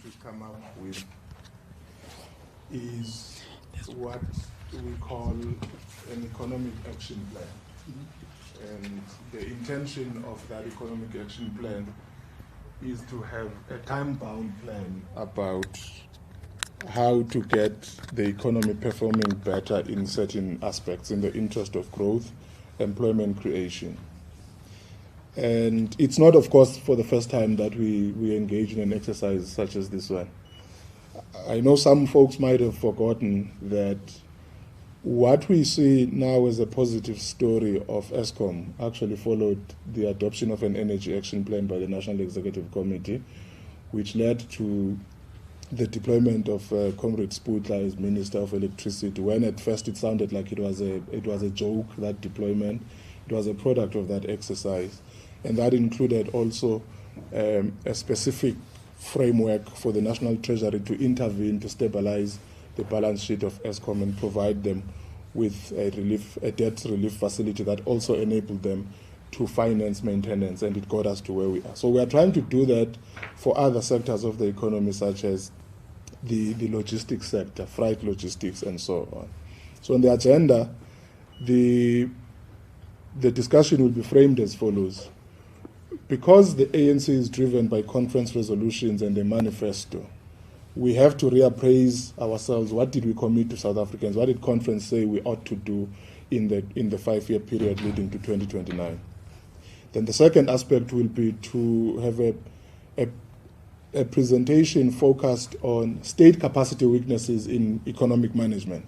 to come up with is what we call an economic action plan. And the intention of that economic action plan is to have a time-bound plan about how to get the economy performing better in certain aspects in the interest of growth, employment creation. And it's not, of course, for the first time that we engage in an exercise such as this one. I know some folks might have forgotten that what we see now as a positive story of ESCOM actually followed the adoption of an energy action plan by the National Executive Committee, which led to the deployment of Comrade Sputla as Minister of Electricity. When at first it sounded like it was a joke, that deployment, it was a product of that exercise. And that included also a specific framework for the National Treasury to intervene to stabilize the balance sheet of ESCOM and provide them with a debt relief facility that also enabled them to finance maintenance, and it got us to where we are. So we are trying to do that for other sectors of the economy, such as the logistics sector, freight logistics, and so on. So on the agenda, the discussion will be framed as follows. Because the ANC is driven by conference resolutions and a manifesto, we have to reappraise ourselves. What did we commit to South Africans? What did conference say we ought to do in the 5-year period leading to 2029? Then the second aspect will be to have a presentation focused on state capacity weaknesses in economic management.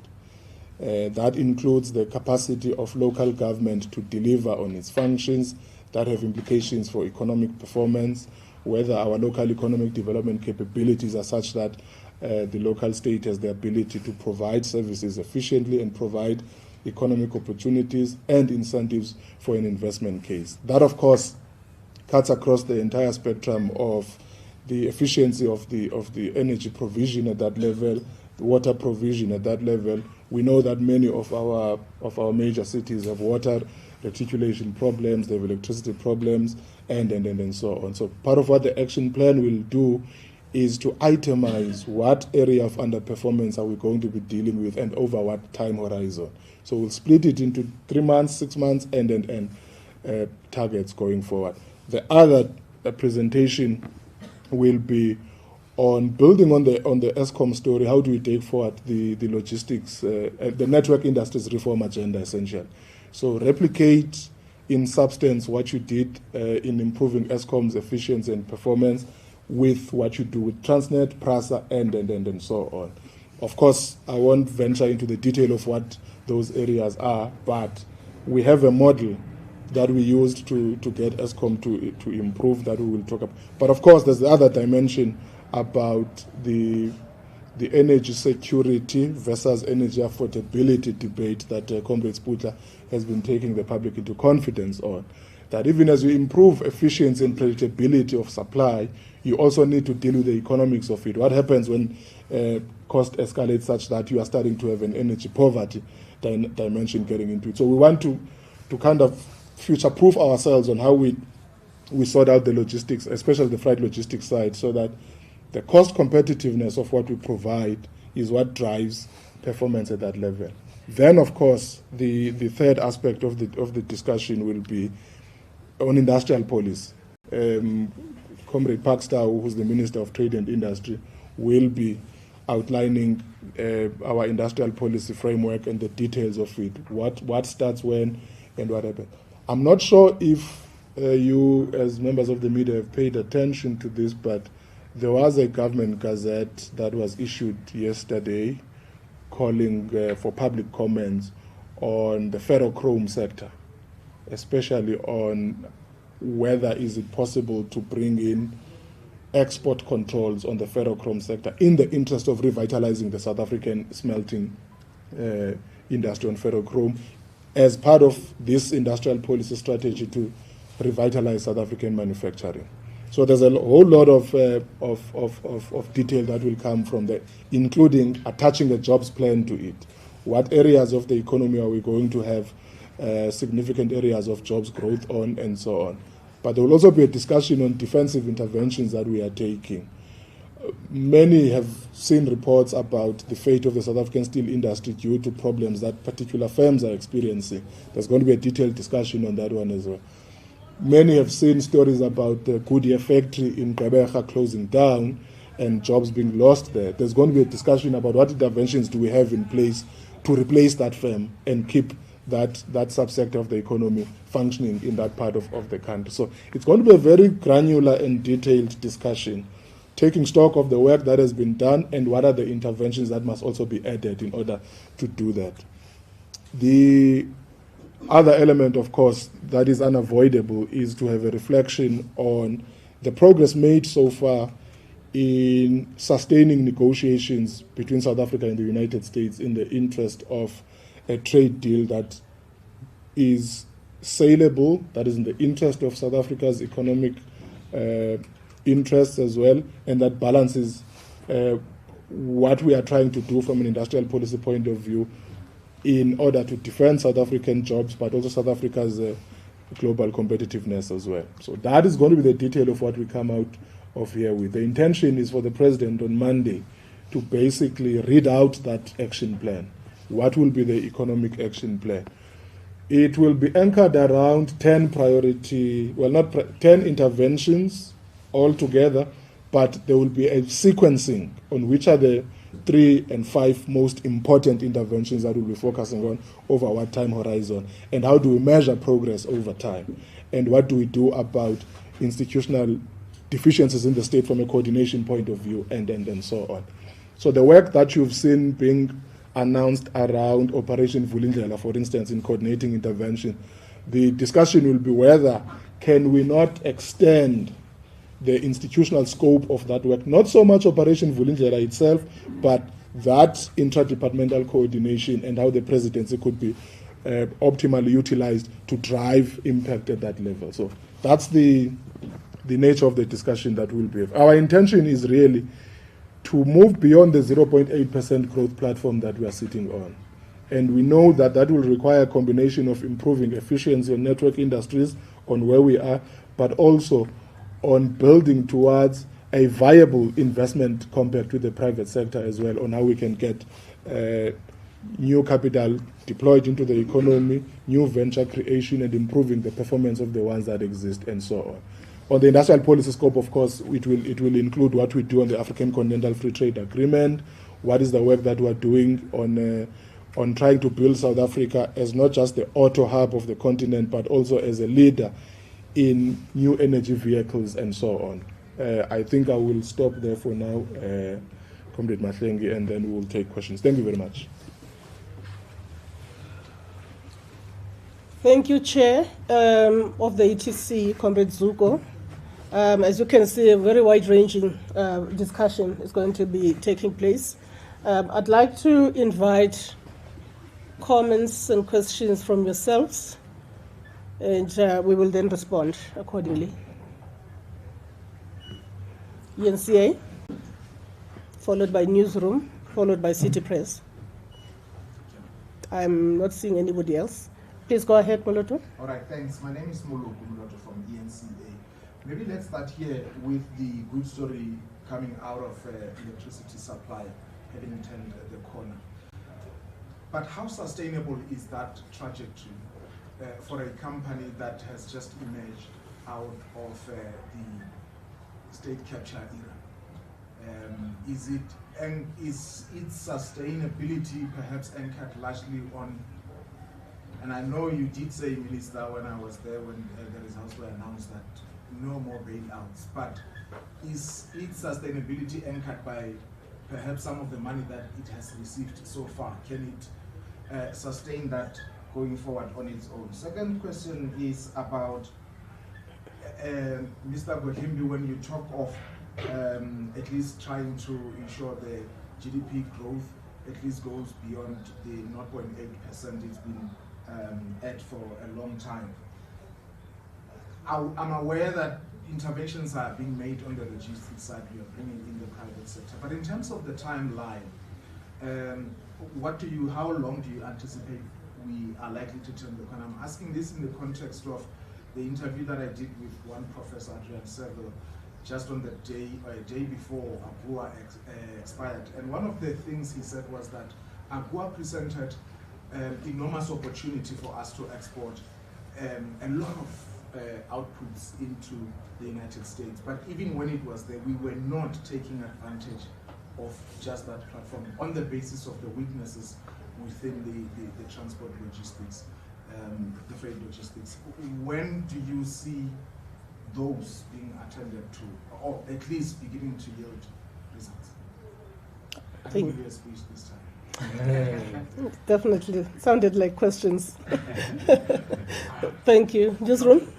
That includes the capacity of local government to deliver on its functions that have implications for economic performance, whether our local economic development capabilities are such that the local state has the ability to provide services efficiently and provide economic opportunities and incentives for an investment case. That, of course, cuts across the entire spectrum of the efficiency of the energy provision at that level, the water provision at that level. We know that many of our major cities have water reticulation problems, they have electricity problems, and so on. So part of what the action plan will do is to itemize what area of underperformance are we going to be dealing with and over what time horizon. So we'll split it into 3 months, 6 months, and targets going forward. The other presentation will be on building on the ESCOM story. How do we take forward the logistics, the network industries reform agenda, essentially? So replicate in substance what you did in improving ESCOM's efficiency and performance with what you do with Transnet, PRASA, and so on. Of course, I won't venture into the detail of what those areas are, but we have a model that we used to get ESCOM to improve that we will talk about. But of course, there's the other dimension about the energy security versus energy affordability debate that Comrade Sputla has been taking the public into confidence on. That even as you improve efficiency and predictability of supply, you also need to deal with the economics of it. What happens when cost escalates such that you are starting to have an energy poverty dimension getting into it? So we want to kind of future-proof ourselves on how we sort out the logistics, especially the freight logistics side, so that the cost competitiveness of what we provide is what drives performance at that level. Then, of course, the third aspect of the discussion will be on industrial policy. Comrade Parkstow, who's the Minister of Trade and Industry, will be outlining our industrial policy framework and the details of it, what starts when and what happens. I'm not sure if you, as members of the media, have paid attention to this, but there was a government gazette that was issued yesterday calling for public comments on the ferrochrome sector, especially on whether is it possible to bring in export controls on the ferrochrome sector in the interest of revitalizing the South African smelting industry on ferrochrome as part of this industrial policy strategy to revitalize South African manufacturing. So there's a whole lot of detail that will come from that, including attaching a jobs plan to it. What areas of the economy are we going to have significant areas of jobs growth on, and so on. But there will also be a discussion on defensive interventions that we are taking. Many have seen reports about the fate of the South African steel industry due to problems that particular firms are experiencing. There's going to be a detailed discussion on that one as well. Many have seen stories about the Goodyear factory in Gqeberha closing down and jobs being lost there. There's going to be a discussion about what interventions do we have in place to replace that firm and keep that subsector of the economy functioning in that part of the country. So it's going to be a very granular and detailed discussion, taking stock of the work that has been done and what are the interventions that must also be added in order to do that. The other element, of course, that is unavoidable is to have a reflection on the progress made so far in sustaining negotiations between South Africa and the United States in the interest of a trade deal that is saleable, that is in the interest of South Africa's economic interests as well, and that balances what we are trying to do from an industrial policy point of view in order to defend South African jobs, but also South Africa's global competitiveness as well. So that is going to be the detail of what we come out of here with. The intention is for the President on Monday to basically read out that action plan. What will be the economic action plan? It will be anchored around 10 interventions altogether, but there will be a sequencing on which are the 3 and 5 most important interventions that we'll be focusing on over what time horizon, and how do we measure progress over time, and what do we do about institutional deficiencies in the state from a coordination point of view, and so on. So the work that you've seen being announced around Operation Vulindlela, for instance, in coordinating intervention, the discussion will be whether can we not extend the institutional scope of that work, not so much Operation Vulindlela itself, but that intradepartmental coordination and how the presidency could be optimally utilized to drive impact at that level. So that's the nature of the discussion that we'll be. Our intention is really to move beyond the 0.8% growth platform that we are sitting on. And we know that that will require a combination of improving efficiency on network industries, on where we are, but also on building towards a viable investment compared to the private sector as well, on how we can get new capital deployed into the economy, new venture creation, and improving the performance of the ones that exist, and so on. On the industrial policy scope, of course, it will include what we do on the African Continental Free Trade Agreement, what is the work that we're doing on trying to build South Africa as not just the auto hub of the continent, but also as a leader in new energy vehicles and so on. I think I will stop there for now, Comrade Mahlengi, and then we will take questions. Thank you very much. Thank you, Chair of the ETC, Comrade Zuko. As you can see, a very wide-ranging discussion is going to be taking place. I'd like to invite comments and questions from yourselves, and we will then respond accordingly. ENCA, followed by Newsroom, followed by City Press. I'm not seeing anybody else. Please go ahead, Moloto. All right, thanks. My name is Moloto from ENCA. Maybe let's start here with the good story coming out of electricity supply having turned the corner. But how sustainable is that trajectory for a company that has just emerged out of the state capture era? Is its sustainability perhaps anchored largely on, and I know you did say, Minister, when I was there when the results were announced, that no more bailouts, but is its sustainability anchored by perhaps some of the money that it has received so far? Can it sustain that going forward on its own? Second question is about Mr. Godlimbi, when you talk of at least trying to ensure the GDP growth at least goes beyond the 0.8% it's been at for a long time. I'm aware that interventions are being made on the logistics side, we are bringing in the private sector. But in terms of the timeline, how long do you anticipate we are likely to turn the corner? I'm asking this in the context of the interview that I did with one Professor Adrian Seville just on the day or a day before AGOA expired. And one of the things he said was that AGOA presented enormous opportunity for us to export a lot of outputs into the United States. But even when it was there, we were not taking advantage of just that platform on the basis of the weaknesses within the transport logistics, the freight logistics. When do you see those being attended to, or at least beginning to yield results? I think we'll be a speech this time. Definitely. Sounded like questions. Thank you. Newsroom?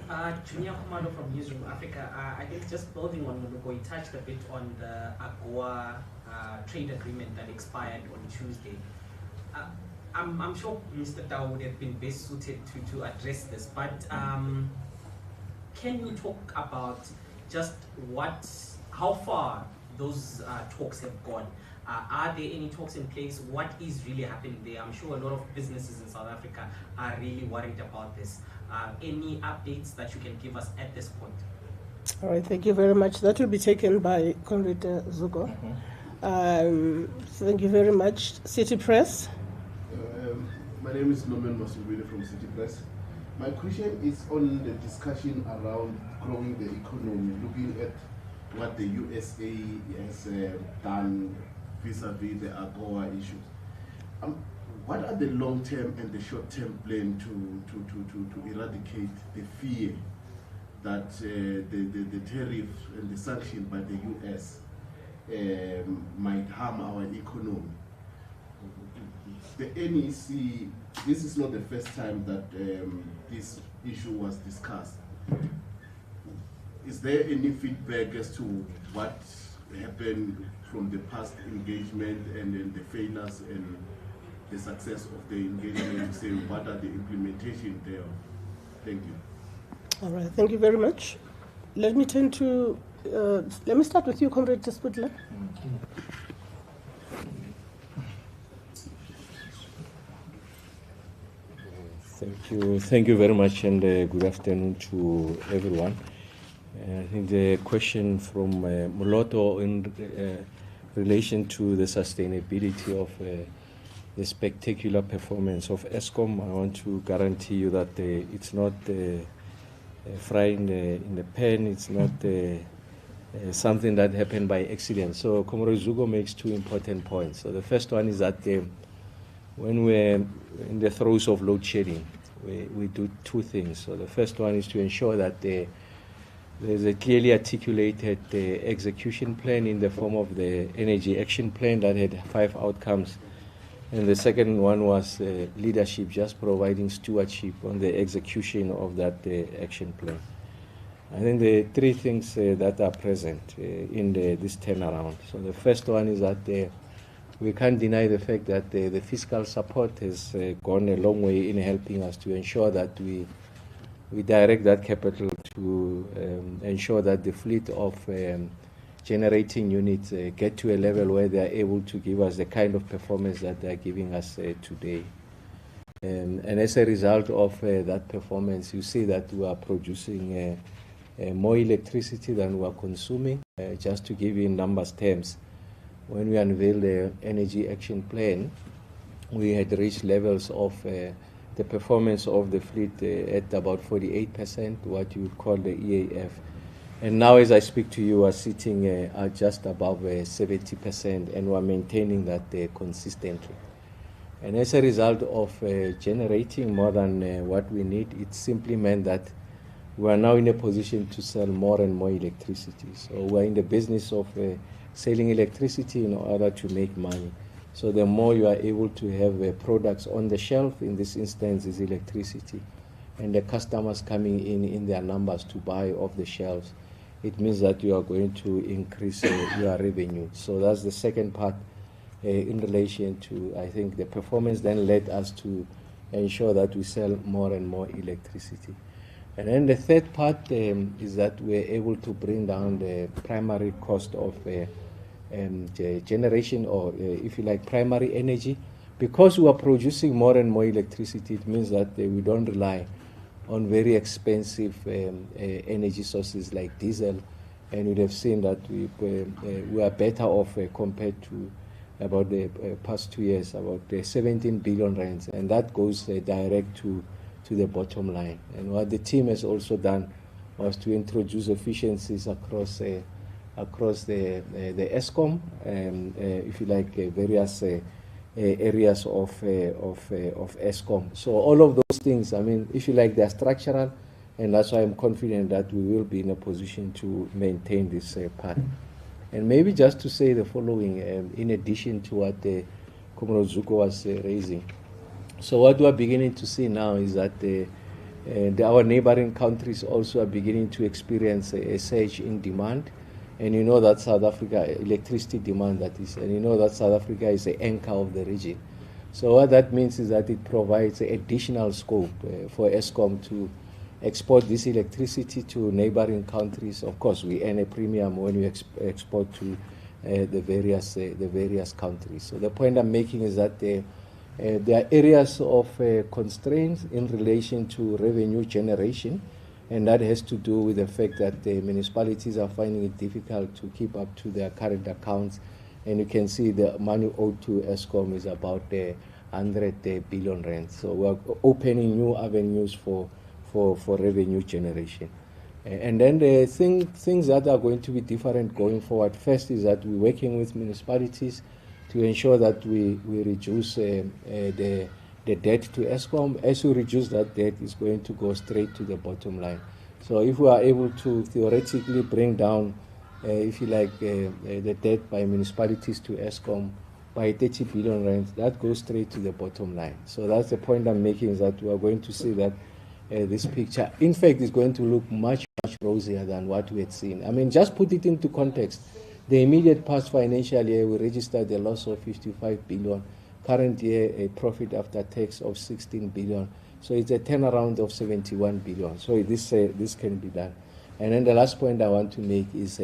Junior Komando from Newsroom Africa. I think just building on Muluko, he touched a bit on the AGOA trade agreement that expired on Tuesday. I'm sure Mr. Tao would have been best suited to address this, but can you talk about just how far those talks have gone? Are there any talks in place? What is really happening there? I'm sure a lot of businesses in South Africa are really worried about this. Any updates that you can give us at this point? All right, thank you very much. That will be taken by Comrade Zuko. Thank you very much. City Press. My name is Norman Masubile from City Press. My question is on the discussion around growing the economy, looking at what the USA has done vis-a-vis the AGOA issues. What are the long-term and the short-term plan to eradicate the fear that the tariff and the sanction by the US might harm our economy? The NEC, this is not the first time that this issue was discussed. Is there any feedback as to what happened from the past engagement and then the failures and the success of the engagement, to say what are the implementation there? Thank you. All right, thank you very much. Let me turn to, let me start with you, Comrade Sputler. Thank you very much, and good afternoon to everyone. I think the question from Moloto in relation to the sustainability of the spectacular performance of Eskom, I want to guarantee you that it's not frying in the pan, it's not something that happened by accident. So Comrade Zugo makes two important points. So the first one is that when we're in the throes of load shedding, we do two things. So the first one is to ensure that there's a clearly articulated execution plan in the form of the Energy Action Plan that had 5 outcomes. And the second one was leadership, just providing stewardship on the execution of that action plan. I think the three things that are present in this turnaround. So the first one is that we can't deny the fact that the fiscal support has gone a long way in helping us to ensure that we direct that capital to ensure that the fleet of generating units get to a level where they are able to give us the kind of performance that they are giving us today. And as a result of that performance, you see that we are producing more electricity than we are consuming. Just to give you in numbers terms, when we unveiled the Energy Action Plan, we had reached levels of the performance of the fleet at about 48%, what you would call the EAF. And now as I speak to you, we are sitting at just above 70%, and we are maintaining that consistently. And as a result of generating more than what we need, it simply meant that we are now in a position to sell more and more electricity. So we are in the business of selling electricity in order to make money. So the more you are able to have products on the shelf, in this instance is electricity, and the customers coming in their numbers to buy off the shelves, it means that you are going to increase your revenue. So that's the second part in relation to, I think, the performance then led us to ensure that we sell more and more electricity. And then the third part is that we're able to bring down the primary cost of generation, or if you like, primary energy. Because we are producing more and more electricity, it means that we don't rely on very expensive energy sources like diesel and you'd have seen that we are better off compared to about the past 2 years, about 17 billion rands, and that goes direct to the bottom line. And what the team has also done was to introduce efficiencies across the ESCOM, if you like, various areas of ESCOM. So all of those things, I mean, if you like, they're structural, and that's why I'm confident that we will be in a position to maintain this path. And maybe just to say the following, in addition to what Comrade Zuko was raising. So what we are beginning to see now is that our neighboring countries also are beginning to experience a surge in demand. And you know that South Africa, electricity demand that is, and you know that South Africa is the anchor of the region. So what that means is that it provides additional scope for ESCOM to export this electricity to neighboring countries. Of course, we earn a premium when we export to the various countries. So the point I'm making is that there are areas of constraints in relation to revenue generation, and that has to do with the fact that the municipalities are finding it difficult to keep up to their current accounts. And you can see the money owed to ESCOM is about 100 billion rand. So we're opening new avenues for revenue generation. And then the things that are going to be different going forward, first is that we're working with municipalities to ensure that we reduce the debt to ESCOM. As we reduce that debt, it's going to go straight to the bottom line. So if we are able to theoretically bring down, if you like, the debt by municipalities to ESCOM by 30 billion rand, that goes straight to the bottom line. So that's the point I'm making, is that we are going to see that this picture, in fact, is going to look much rosier than what we had seen. I mean, just put it into context. The immediate past financial year, we registered a loss of 55 billion. Current year, a profit after tax of 16 billion. So it's a turnaround of 71 billion. So this can be done. And then the last point I want to make is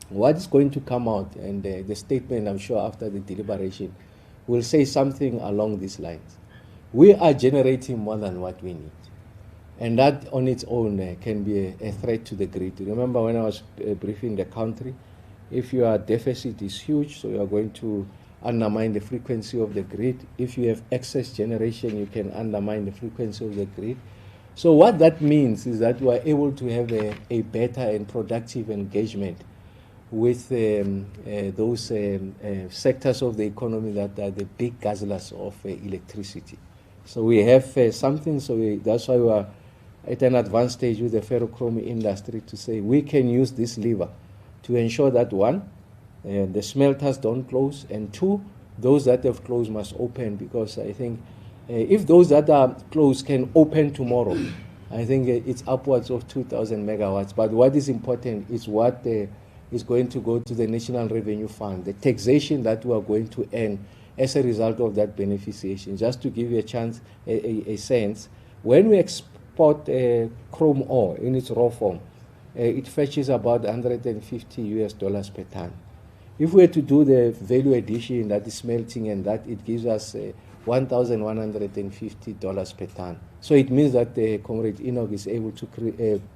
what is going to come out, and the statement, I'm sure, after the deliberation, will say something along these lines. We are generating more than what we need. And that on its own can be a threat to the grid. Remember when I was briefing the country, if your deficit is huge, so you are going to undermine the frequency of the grid. If you have excess generation, you can undermine the frequency of the grid. So what that means is that we are able to have a better and productive engagement with those sectors of the economy that are the big guzzlers of electricity. So we have something, so that's why we are at an advanced stage with the ferrochrome industry to say we can use this lever to ensure that, one, the smelters don't close, and two, those that have closed must open, because I think if those that are closed can open tomorrow, I think it's upwards of 2,000 megawatts. But what is important is what is going to go to the National Revenue Fund, the taxation that we are going to earn as a result of that beneficiation. Just to give you a sense, when we export chrome ore in its raw form, it fetches about $150 per ton. If we were to do the value addition, that is smelting, and that, it gives us $1,150 per ton. So it means that the Comrade Enoch is able to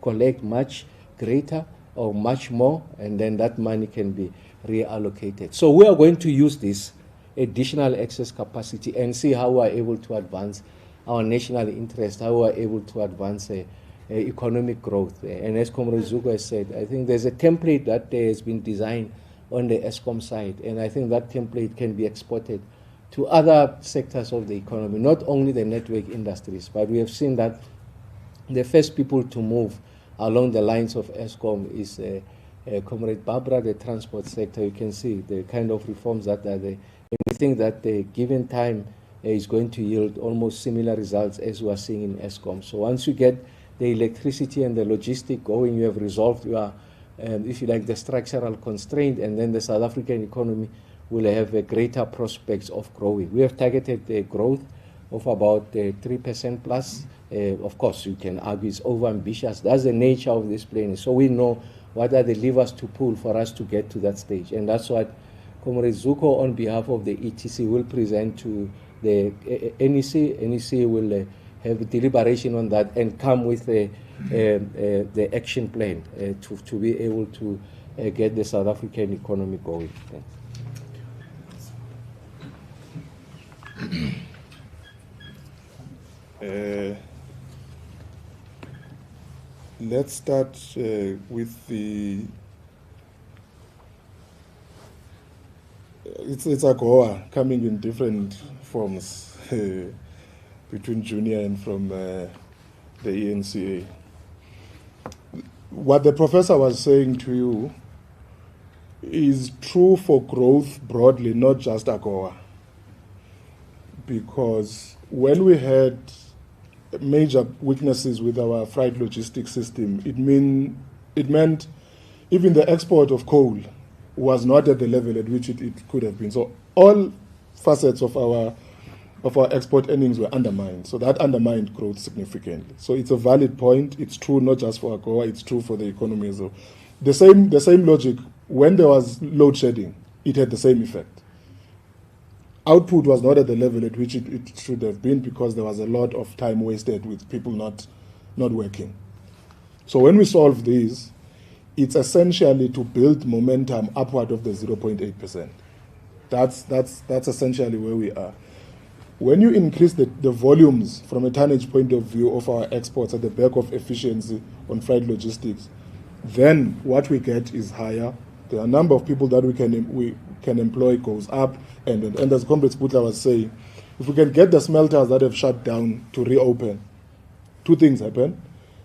collect much greater or much more, and then that money can be reallocated. So we are going to use this additional excess capacity and see how we are able to advance our national interest, how we are able to advance economic growth. And as Comrade Zuko has said, I think there's a template that has been designed on the ESCOM side, and I think that template can be exported to other sectors of the economy, not only the network industries, but we have seen that the first people to move along the lines of ESCOM is Comrade Barbara, the transport sector. You can see the kind of reforms that are there. And we think that the given time is going to yield almost similar results as we are seeing in ESCOM. So once you get the electricity and the logistic going, you have resolved your, if you like, the structural constraint, and then the South African economy will have a greater prospects of growing. We have targeted the growth of about 3% plus. Of course, you can argue it's over-ambitious. That's the nature of this planning. So we know what are the levers to pull for us to get to that stage. And that's what Comrade Zuko, on behalf of the ETC, will present to the NEC. NEC will have a deliberation on that and come with the action plan to be able to get the South African economy going. Thanks. Let's start with the. It's AGOA coming in different forms between junior and from the ANC. What the professor was saying to you is true for growth broadly, not just AGOA. Because when we had major weaknesses with our freight logistics system, it meant even the export of coal was not at the level at which it could have been. So all facets of our export earnings were undermined. So that undermined growth significantly. So it's a valid point. It's true not just for AGOA, it's true for the economy as well. The same logic, when there was load shedding, it had the same effect. Output was not at the level at which it should have been because there was a lot of time wasted with people not working. So when we solve these, it's essentially to build momentum upward of the 0.8%. That's essentially where we are. When you increase the volumes from a tonnage point of view of our exports at the back of efficiency on freight logistics, then what we get is higher. The number of people that we can employ goes up, and as Comrade Sputler was saying, if we can get the smelters that have shut down to reopen, two things happen.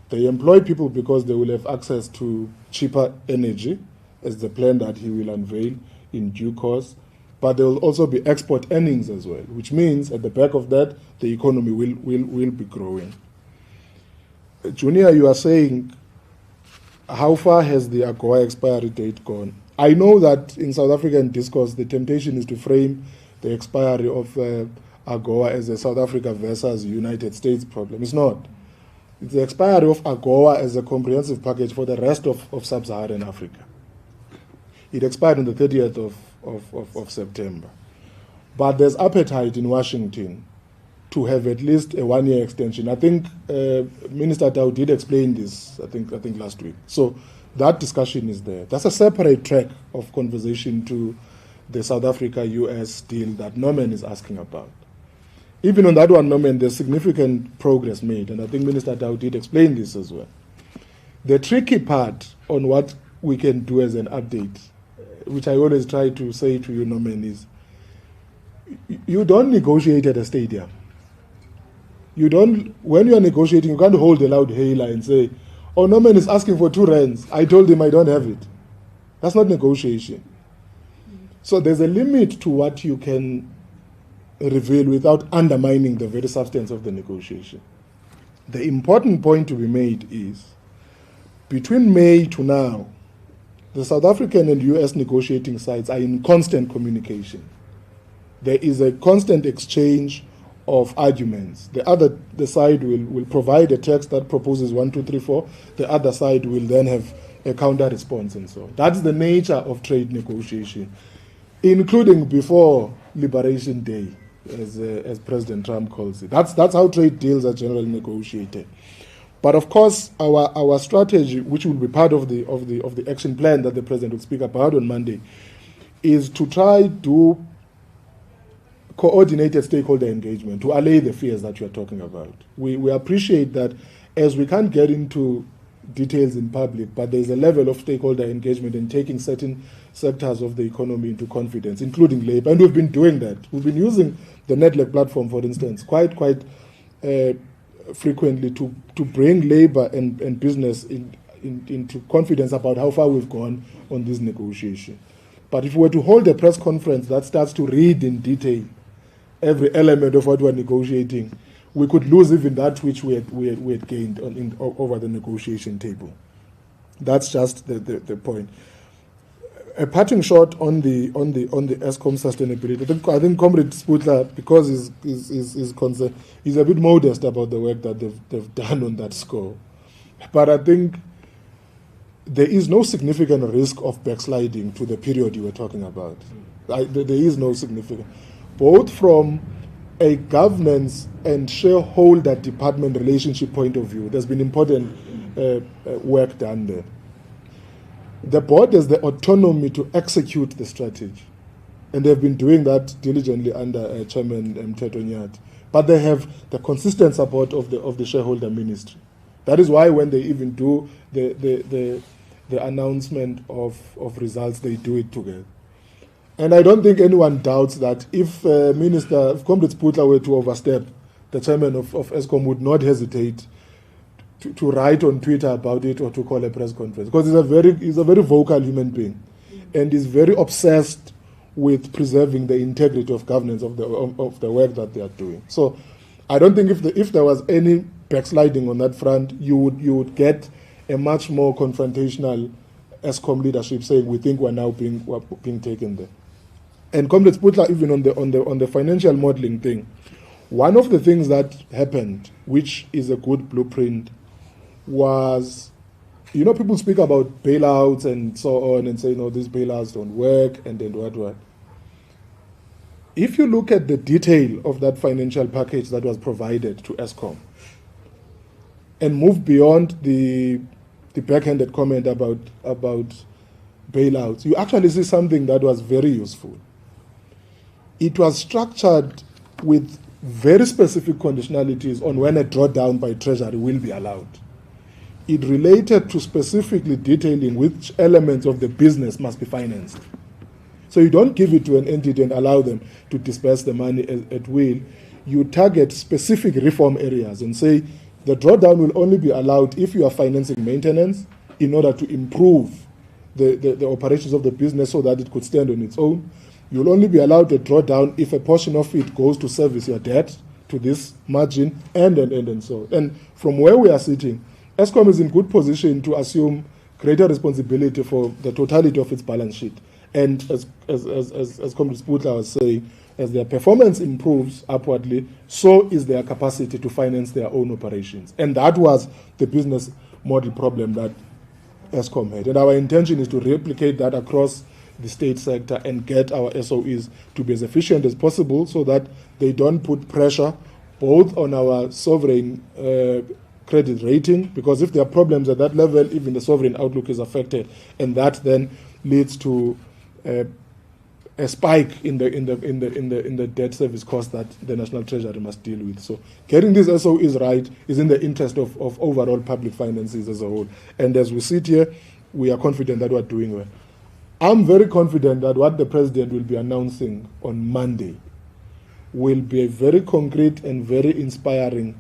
They employ people because they will have access to cheaper energy, as the plan that he will unveil in due course. But there will also be export earnings as well, which means at the back of that, the economy will be growing. Junior, you are saying, how far has the AGOA expiry date gone? I know that in South African discourse, the temptation is to frame the expiry of AGOA as a South Africa versus United States problem. It's not. It's the expiry of AGOA as a comprehensive package for the rest of sub-Saharan Africa. It expired on the 30th of September. But there's appetite in Washington to have at least a one-year extension. I think Minister Tau did explain this, I think last week. So that discussion is there. That's a separate track of conversation to the South Africa-US deal that Norman is asking about. Even on that one, Norman, there's significant progress made, and I think Minister Tau did explain this as well. The tricky part on what we can do as an update, which I always try to say to you, Norman, is you don't negotiate at a stadium. When you are negotiating, you can't hold a loud hailer and say, oh, Norman is asking for 2 rands. I told him I don't have it. That's not negotiation. So there's a limit to what you can reveal without undermining the very substance of the negotiation. The important point to be made is, between May to now, the South African and US negotiating sides are in constant communication. There is a constant exchange of arguments. The side will provide a text that proposes 1, 2, 3, 4. The other side will then have a counter response and so on. That's the nature of trade negotiation, including before Liberation Day, as President Trump calls it. That's how trade deals are generally negotiated. But of course, our strategy, which will be part of the action plan that the President will speak about on Monday, is to try to coordinated stakeholder engagement to allay the fears that you are talking about. We appreciate that, as we can't get into details in public, but there's a level of stakeholder engagement in taking certain sectors of the economy into confidence, including labor, and we've been doing that. We've been using the Network platform, for instance, quite frequently to bring labor and business into confidence about how far we've gone on this negotiation. But if we were to hold a press conference that starts to read in detail every element of what we're negotiating, we could lose even that which we had gained over the negotiation table. That's just the point. A parting shot on the ESCOM sustainability. I think Comrade Sputler, because he's concerned, he's a bit modest about the work that they've done on that score. But I think there is no significant risk of backsliding to the period you were talking about. There is no significant. Both from a governance and shareholder department relationship point of view, there's been important work done there. The board has the autonomy to execute the strategy, and they've been doing that diligently under Chairman Mteto Nyati. But they have the consistent support of the shareholder ministry. That is why when they even do the announcement of results, they do it together. And I don't think anyone doubts that if Comrade Sputla were to overstep, the chairman of ESCOM would not hesitate to write on Twitter about it or to call a press conference, because he's a very vocal human being, and is very obsessed with preserving the integrity of governance of the work that they are doing. So I don't think if there was any backsliding on that front, you would get a much more confrontational ESCOM leadership saying we think we're now being taken there. And Comrade Sputla, even on the financial modeling thing, one of the things that happened, which is a good blueprint, was, people speak about bailouts and so on and say, no, these bailouts don't work, and then what. If you look at the detail of that financial package that was provided to ESCOM and move beyond the backhanded comment about bailouts, you actually see something that was very useful. It was structured with very specific conditionalities on when a drawdown by Treasury will be allowed. It related to specifically detailing which elements of the business must be financed. So you don't give it to an entity and allow them to disperse the money at will. You target specific reform areas and say the drawdown will only be allowed if you are financing maintenance in order to improve the operations of the business so that it could stand on its own. You'll only be allowed a drawdown if a portion of it goes to service your debt to this margin, and so on. And from where we are sitting, ESCOM is in good position to assume greater responsibility for the totality of its balance sheet. And as Comrade Sputla was saying, as their performance improves upwardly, so is their capacity to finance their own operations. And that was the business model problem that ESCOM had. And our intention is to replicate that across the state sector and get our SOEs to be as efficient as possible so that they don't put pressure both on our sovereign credit rating, because if there are problems at that level, even the sovereign outlook is affected, and that then leads to a spike in the debt service cost that the National Treasury must deal with. So getting these SOEs right is in the interest of overall public finances as a whole. And as we sit here, we are confident that we're doing well. I'm very confident that what the President will be announcing on Monday will be a very concrete and very inspiring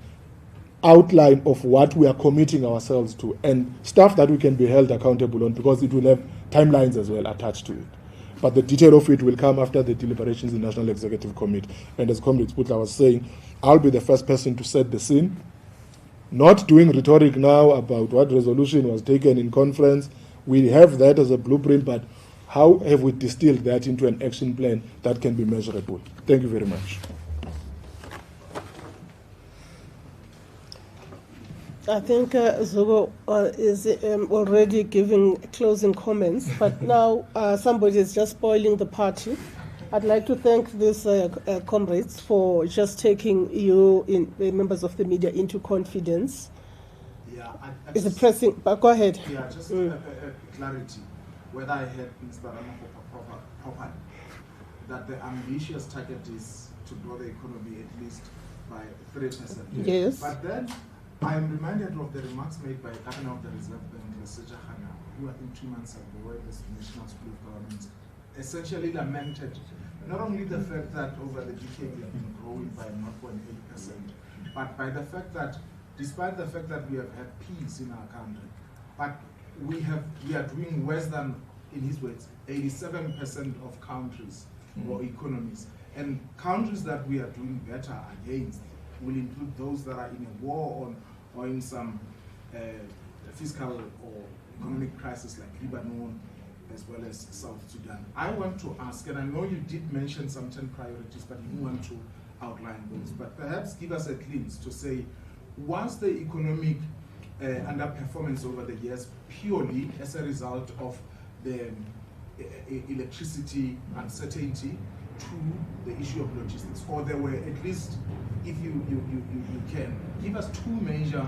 outline of what we are committing ourselves to, and stuff that we can be held accountable on, because it will have timelines as well attached to it. But the detail of it will come after the deliberations in the National Executive Committee. And as Comrade Sputla was saying, I'll be the first person to set the scene, not doing rhetoric now about what resolution was taken in conference. We have that as a blueprint, but how have we distilled that into an action plan that can be measurable? Thank you very much. I think Zogo is already giving closing comments, but now somebody is just spoiling the party. I'd like to thank these comrades for just taking you, members of the media, into confidence. Yeah, is it pressing? But go ahead. Yeah, just clarity. Whether I heard Mr. Ramaphosa properly, that the ambitious target is to grow the economy at least by 3%. Yes. But then I am reminded of the remarks made by Governor of the Reserve Bank, Leseja Hana, who I think 2 months ago, where the National School of Government essentially lamented not only the fact that over the decade we have been growing by 0.8%, but by the fact that, despite the fact that we have had peace in our country, but we are doing worse than, in his words, 87% of countries or economies. And countries that we are doing better against will include those that are in a war or in some fiscal or economic crisis like Lebanon, as well as South Sudan. I want to ask, and I know you did mention some 10 priorities, but you didn't want to outline those, but perhaps give us a glimpse to say, was the economic underperformance over the years purely as a result of the electricity uncertainty, to the issue of logistics, or there were at least, if you can, give us two major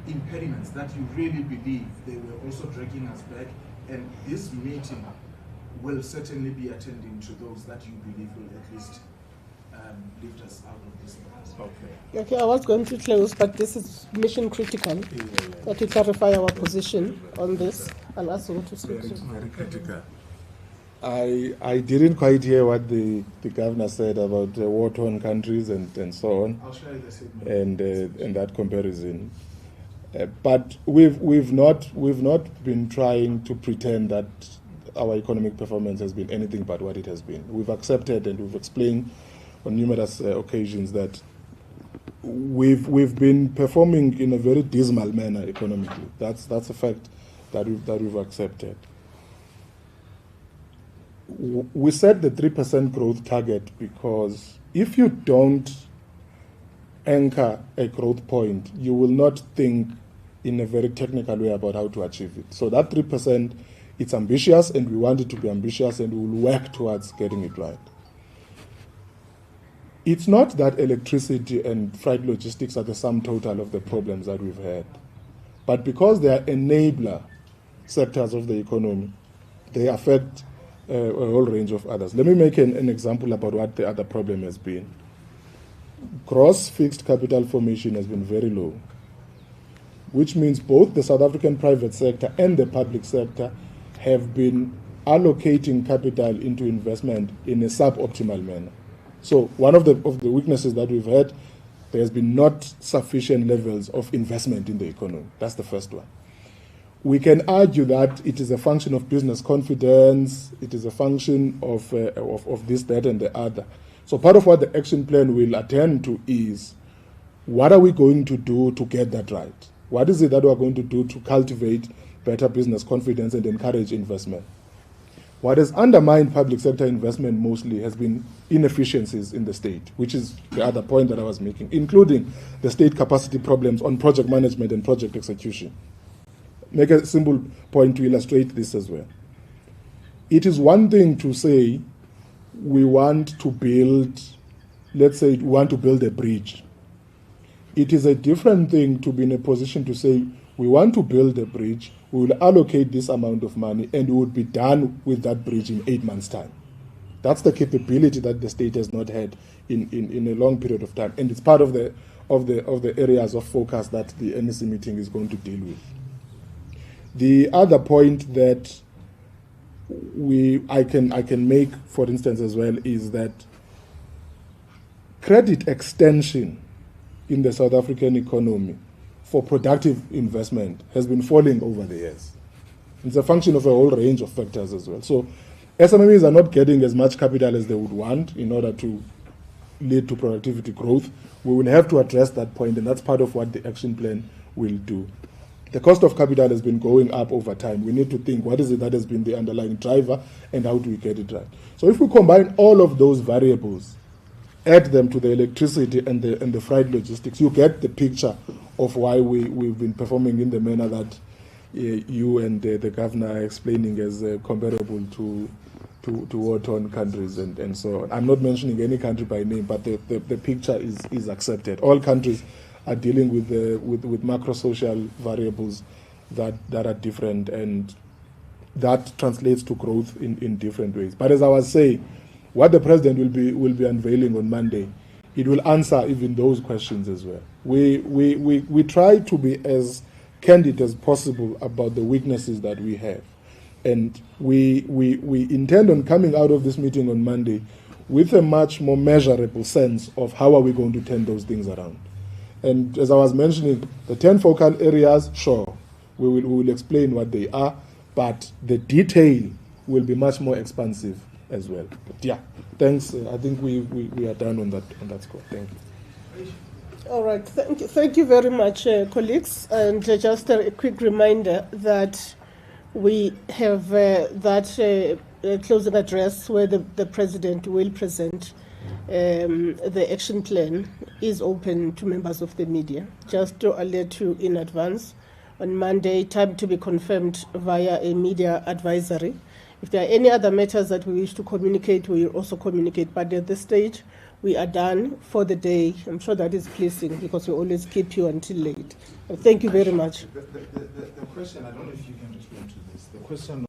impediments that you really believe they were also dragging us back, and this meeting will certainly be attending to those that you believe will at least lift us out of this mess. Okay, I was going to close, but this is mission critical that we clarify our position on this. I'll ask you to speak. Very critical. I didn't quite hear what the governor said about war-torn countries and so on. I'll share the statement. And that comparison. But we've not been trying to pretend that our economic performance has been anything but what it has been. We've accepted and we've explained on numerous occasions that we've been performing in a very dismal manner economically. That's a fact that we've accepted. We set the 3% growth target because if you don't anchor a growth point, you will not think in a very technical way about how to achieve it. So that 3%, it's ambitious, and we want it to be ambitious, and we will work towards getting it right. It's not that electricity and freight logistics are the sum total of the problems that we've had, but because they are enabler sectors of the economy, they affect a whole range of others. Let me make an example about what the other problem has been. Gross fixed capital formation has been very low, which means both the South African private sector and the public sector have been allocating capital into investment in a suboptimal manner. So one of the weaknesses that we've had, there has been not sufficient levels of investment in the economy. That's the first one. We can argue that it is a function of business confidence, it is a function of this, that, and the other. So part of what the action plan will attend to is, what are we going to do to get that right? What is it that we are going to do to cultivate better business confidence and encourage investment? What has undermined public sector investment mostly has been inefficiencies in the state, which is the other point that I was making, including the state capacity problems on project management and project execution. Make a simple point to illustrate this as well. It is one thing to say we want to build, let's say we want to build a bridge. It is a different thing to be in a position to say we want to build a bridge, we will allocate this amount of money, and we would be done with that bridge in 8 months' time. That's the capability that the state has not had in a long period of time, and it's part of the areas of focus that the NEC meeting is going to deal with. The other point that I can make, for instance, as well, is that credit extension in the South African economy for productive investment has been falling over the years. It's a function of a whole range of factors as well. So SMEs are not getting as much capital as they would want in order to lead to productivity growth. We will have to address that point, and that's part of what the action plan will do. The cost of capital has been going up over time. We need to think, what is it that has been the underlying driver, and how do we get it right? So if we combine all of those variables, add them to the electricity and the freight logistics, you get the picture of why we've been performing in the manner that you and the governor are explaining as comparable to war-torn countries and so on. I'm not mentioning any country by name, but the picture is accepted. All countries are dealing with macro-social variables that are different, and that translates to growth in different ways. But as I was saying, what the president will be unveiling on Monday, it will answer even those questions as well. We try to be as candid as possible about the weaknesses that we have, and we intend on coming out of this meeting on Monday with a much more measurable sense of how are we going to turn those things around. And as I was mentioning, the 10 focal areas, sure, we will explain what they are, but the detail will be much more expansive as well. But yeah, thanks. I think we are done on that score. Thank you. All right, thank you very much, colleagues. And just a quick reminder that we have that closing address where the president will present the action plan is open to members of the media. Just to alert you in advance, on Monday, time to be confirmed via a media advisory. If there are any other matters that we wish to communicate, we will also communicate. But at this stage, we are done for the day. I'm sure that is pleasing because we always keep you until late. Thank you very much. The question, I don't know if you can respond to this. The question